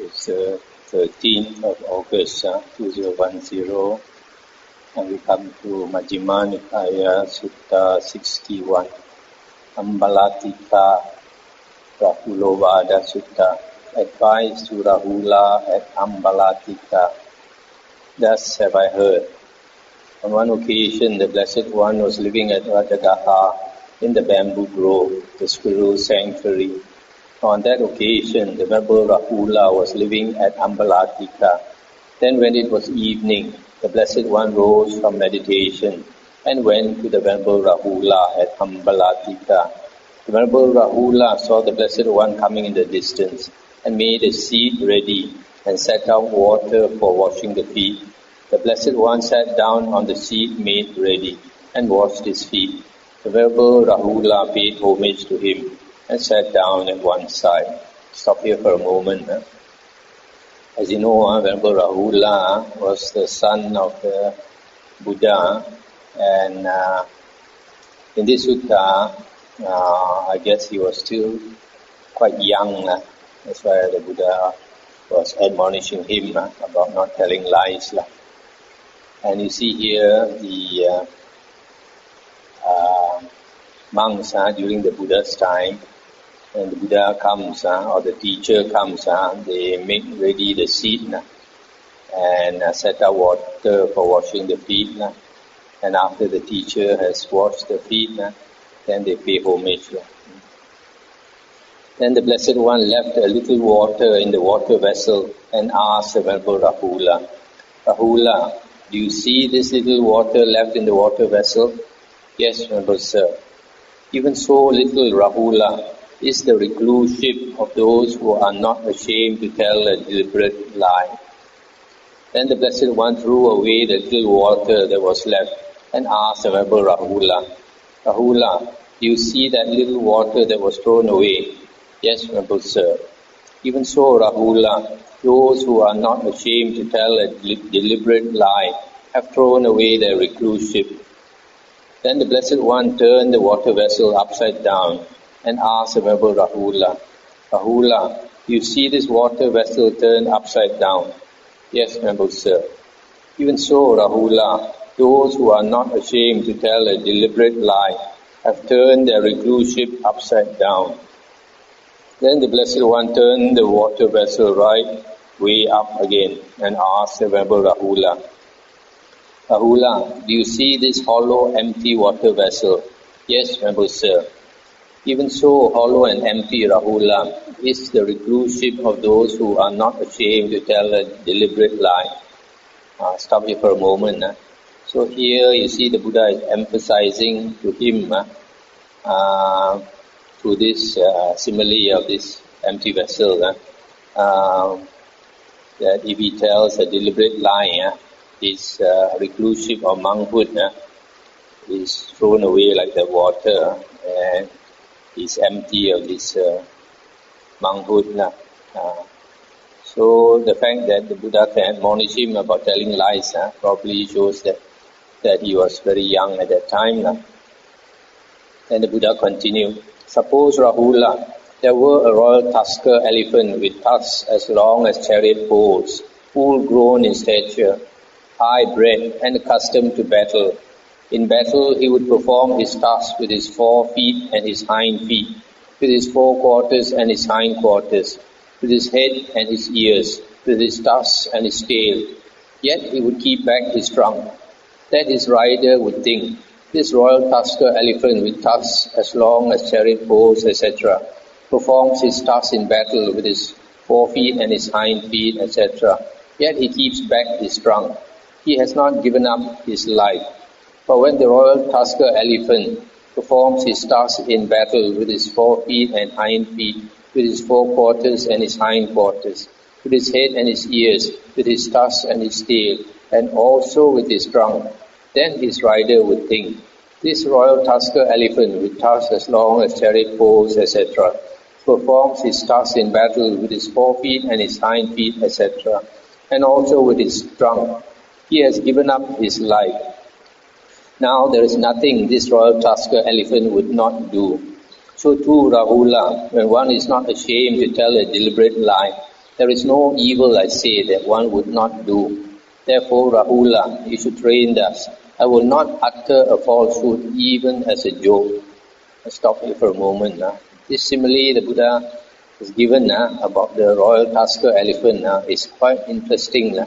It's 13th of August 2010, and we come to Majjhima Nikaya Sutta 61, Ambalatthikarahulovada Sutta, advice to Rahula at Ambalatthika. Thus have I heard. On one occasion, the Blessed One was living at Rajagaha in the bamboo grove, the squirrel sanctuary. On that occasion, the Venerable Rahula was living at Ambalatthika. Then when it was evening, the Blessed One rose from meditation and went to the Venerable Rahula at Ambalatthika. The Venerable Rahula saw the Blessed One coming in the distance and made a seat ready and set out water for washing the feet. The Blessed One sat down on the seat made ready and washed his feet. The Venerable Rahula paid homage to him and sat down at one side. Stop here for a moment. As you know, Venerable Rahula was the son of the Buddha, and in this sutta, I guess he was still quite young. That's why the Buddha was admonishing him about not telling lies. And you see here the monks during the Buddha's time, when the Buddha comes or the teacher comes, they make ready the seat and set out water for washing the feet. And after the teacher has washed the feet, then they pay homage. Then the Blessed One left a little water in the water vessel and asked the Venerable Rahula, Rahula, do you see this little water left in the water vessel? Yes, Venerable Sir. Even so little, Rahula, is the recluseship of those who are not ashamed to tell a deliberate lie. Then the Blessed One threw away the little water that was left and asked the Venerable Rahula, Rahula, do you see that little water that was thrown away? Yes, Venerable Sir. Even so, Rahula, those who are not ashamed to tell a deliberate lie have thrown away their recluseship. Then the Blessed One turned the water vessel upside down and asked the Venerable Rahula, Rahula, do you see this water vessel turned upside down? Yes, Venerable Sir. Even so, Rahula, those who are not ashamed to tell a deliberate lie have turned their recluseship upside down. Then the Blessed One turned the water vessel right way up again and asked the Venerable Rahula, Rahula, do you see this hollow, empty water vessel? Yes, Venerable Sir. Even so, hollow and empty, Rahula, is the recluseship of those who are not ashamed to tell a deliberate lie. Stop here for a moment. So here you see the Buddha is emphasizing to him through this simile of this empty vessel that if he tells a deliberate lie, his recluseship or monkhood is thrown away like the water and is empty of this monkhood. So the fact that the Buddha can admonish him about telling lies probably shows that he was very young at that time. Then the Buddha continued, suppose, Rahula, there were a royal tusker elephant with tusks as long as chariot poles, full grown in stature, high bred and accustomed to battle. In battle he would perform his tasks with his 4 feet and his hind feet, with his 4 quarters and his hind quarters, with his head and his ears, with his tusks and his tail. Yet he would keep back his trunk. That his rider would think, this royal tusker elephant with tusks as long as chariot poles, etc., performs his tasks in battle with his 4 feet and his hind feet, etc., yet he keeps back his trunk. He has not given up his life. But when the royal tusker elephant performs his task in battle with his 4 feet and hind feet, with his 4 quarters and his hind quarters, with his head and his ears, with his tusks and his tail, and also with his trunk, then his rider would think, this royal tusker elephant with tusks as long as chariot poles, etc., performs his task in battle with his 4 feet and his hind feet, etc., and also with his trunk. He has given up his life. Now there is nothing this royal tusker elephant would not do. So too, Rahula, when one is not ashamed to tell a deliberate lie, There is no evil, I say, that one would not do. Therefore, Rahula, you should train thus. I will not utter a falsehood even as a joke. I'll stop here for a moment. This simile the Buddha has given about the royal tusker elephant is quite interesting.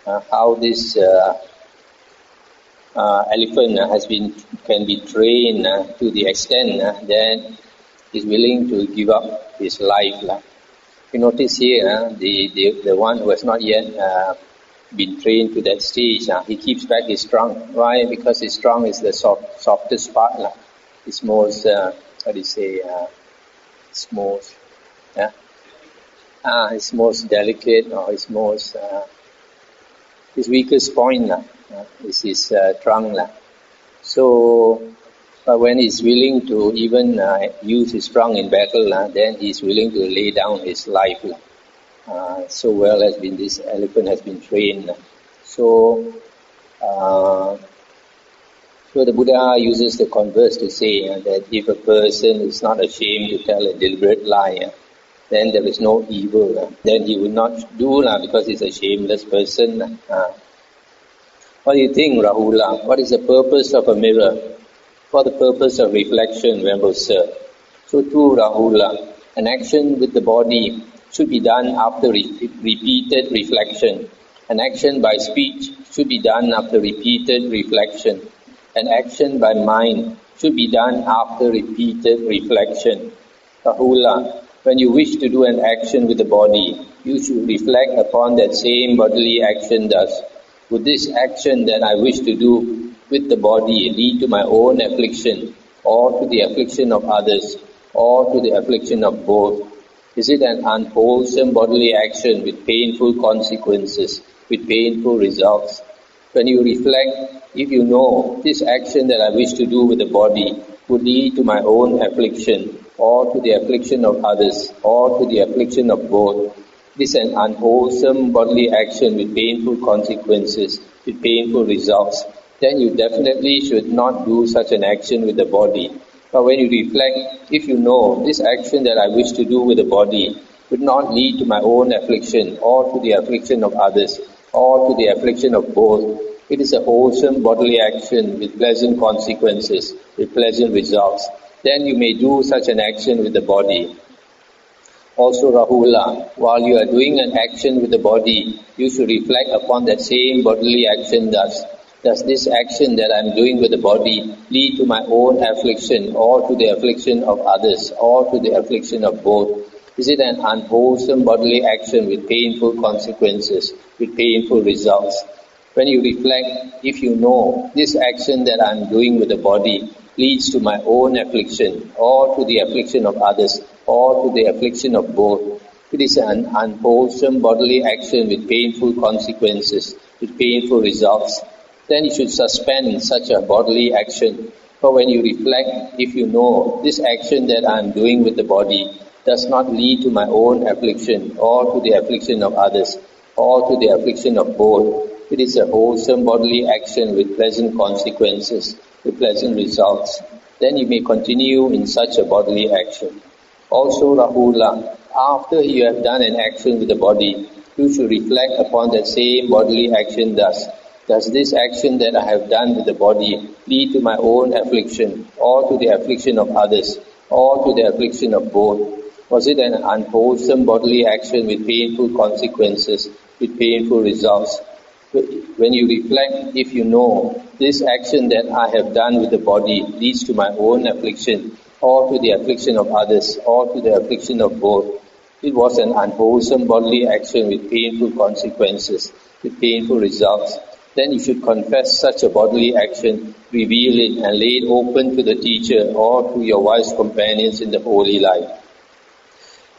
How this elephant can be trained to the extent that he's willing to give up his life. You notice here, the one who has not yet been trained to that stage, he keeps back his trunk. Why? Because his trunk is the softest part. It's most, it's most, it's most delicate, or it's most, his weakest point is his trunk. So, but when he's willing to even use his trunk in battle, then he's willing to lay down his life. So well has been this elephant has been trained. So the Buddha uses the converse to say that if a person is not ashamed to tell a deliberate lie, then there is no evil. Then he will not do because he's a shameless person. What do you think, Rahula? What is the purpose of a mirror? For the purpose of reflection, Venerable Sir. So too, Rahula, an action with the body should be done after repeated reflection. An action by speech should be done after repeated reflection. An action by mind should be done after repeated reflection. Rahula, when you wish to do an action with the body, you should reflect upon that same bodily action thus. Would this action that I wish to do with the body lead to my own affliction, or to the affliction of others, or to the affliction of both? Is it an unwholesome bodily action with painful consequences, with painful results? When you reflect, if you know this action that I wish to do with the body would lead to my own affliction, or to the affliction of others, or to the affliction of both, this is an unwholesome bodily action with painful consequences, with painful results, then you definitely should not do such an action with the body. But when you reflect, if you know this action that I wish to do with the body would not lead to my own affliction, or to the affliction of others, or to the affliction of both, it is a wholesome bodily action with pleasant consequences, with pleasant results, then you may do such an action with the body. Also, Rahula, while you are doing an action with the body, you should reflect upon that same bodily action thus. Does this action that I am doing with the body lead to my own affliction, or to the affliction of others, or to the affliction of both? Is it an unwholesome bodily action with painful consequences, with painful results? When you reflect, if you know this action that I am doing with the body leads to my own affliction, or to the affliction of others, or to the affliction of both, it is an unwholesome bodily action with painful consequences, with painful results, then you should suspend such a bodily action. For when you reflect, if you know this action that I am doing with the body does not lead to my own affliction, or to the affliction of others, or to the affliction of both, it is a wholesome bodily action with pleasant consequences, with pleasant results, then you may continue in such a bodily action. Also, Rahula, after you have done an action with the body, you should reflect upon that same bodily action thus. Does this action that I have done with the body lead to my own affliction, or to the affliction of others, or to the affliction of both? Was it an unwholesome bodily action with painful consequences, with painful results? When you reflect, if you know this action that I have done with the body leads to my own affliction, or to the affliction of others, or to the affliction of both, it was an unwholesome bodily action with painful consequences, with painful results, then you should confess such a bodily action, reveal it, and lay it open to the teacher or to your wise companions in the holy life.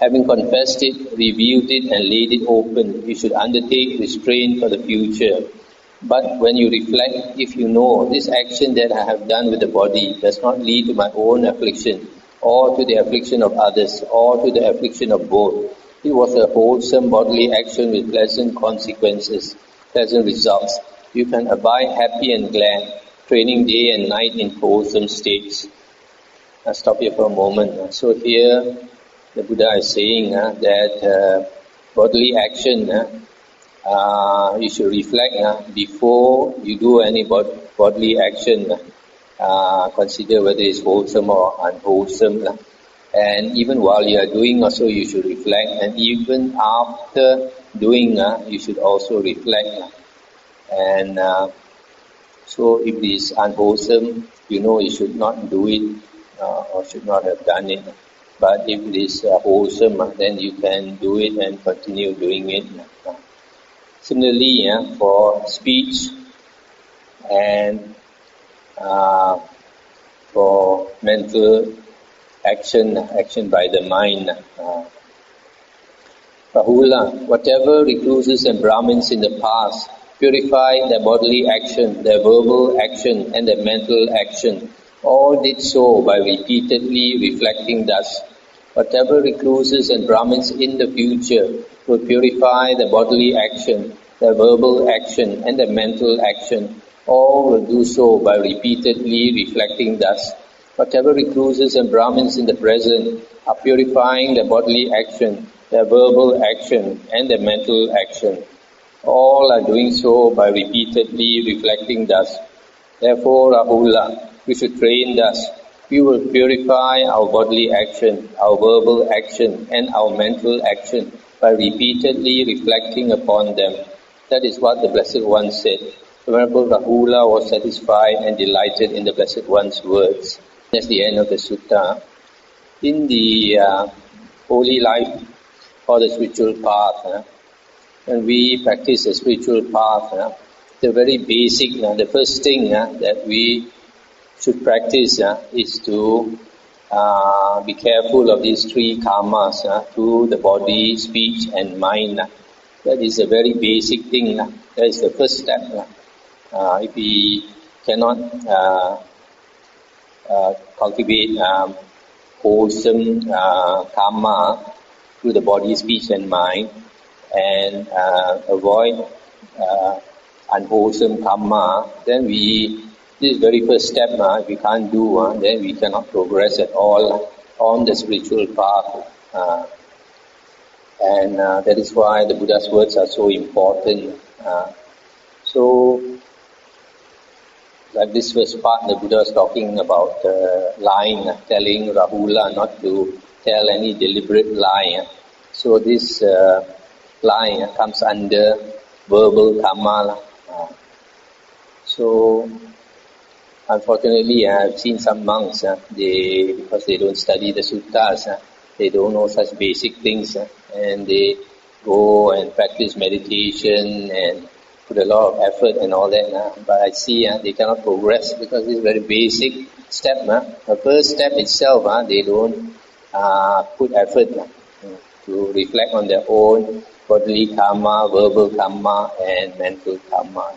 Having confessed it, revealed it, and laid it open, you should undertake restraint for the future. But when you reflect, if you know this action that I have done with the body does not lead to my own affliction, or to the affliction of others, or to the affliction of both, it was a wholesome bodily action with pleasant consequences, pleasant results. You can abide happy and glad, training day and night in wholesome states. I'll stop here for a moment. So here, the Buddha is saying that bodily action, you should reflect before you do any bodily action. Consider whether it's wholesome or unwholesome. And even while you are doing also you should reflect, and even after doing you should also reflect. And so if it is unwholesome, you should not do it or should not have done it. But if it is wholesome, then you can do it and continue doing it. Similarly, for speech and for mental action by the mind. Rahula, whatever recluses and Brahmins in the past purified their bodily action, their verbal action, and their mental action, all did so by repeatedly reflecting thus. Whatever recluses and Brahmins in the future will purify their bodily action, their verbal action, and their mental action, all will do so by repeatedly reflecting thus. Whatever recluses and Brahmins in the present are purifying their bodily action, their verbal action, and their mental action, all are doing so by repeatedly reflecting thus. Therefore, Rahula, we should train thus. We will purify our bodily action, our verbal action, and our mental action by repeatedly reflecting upon them. That is what the Blessed One said. The Venerable Rahula was satisfied and delighted in the Blessed One's words. That's the end of the sutta. In the holy life or the spiritual path, when we practice the spiritual path, the very basic, the first thing that we should practice is to be careful of these three karmas through the body, speech and mind. That is a very basic thing. That is the first step. If we cannot cultivate wholesome karma through the body, speech and mind, and avoid unwholesome karma, then this very first step, if we can't do, then we cannot progress at all on the spiritual path. And that is why the Buddha's words are so important. So, like this first part, the Buddha is talking about lying, telling Rahula not to tell any deliberate lie. So this lie comes under verbal karma. So, unfortunately, I've seen some monks, because they don't study the suttas, they don't know such basic things, and they go and practice meditation and put a lot of effort and all that. But I see they cannot progress because it's a very basic step. The first step itself, they don't put effort to reflect on their own bodily karma, verbal karma, and mental karma.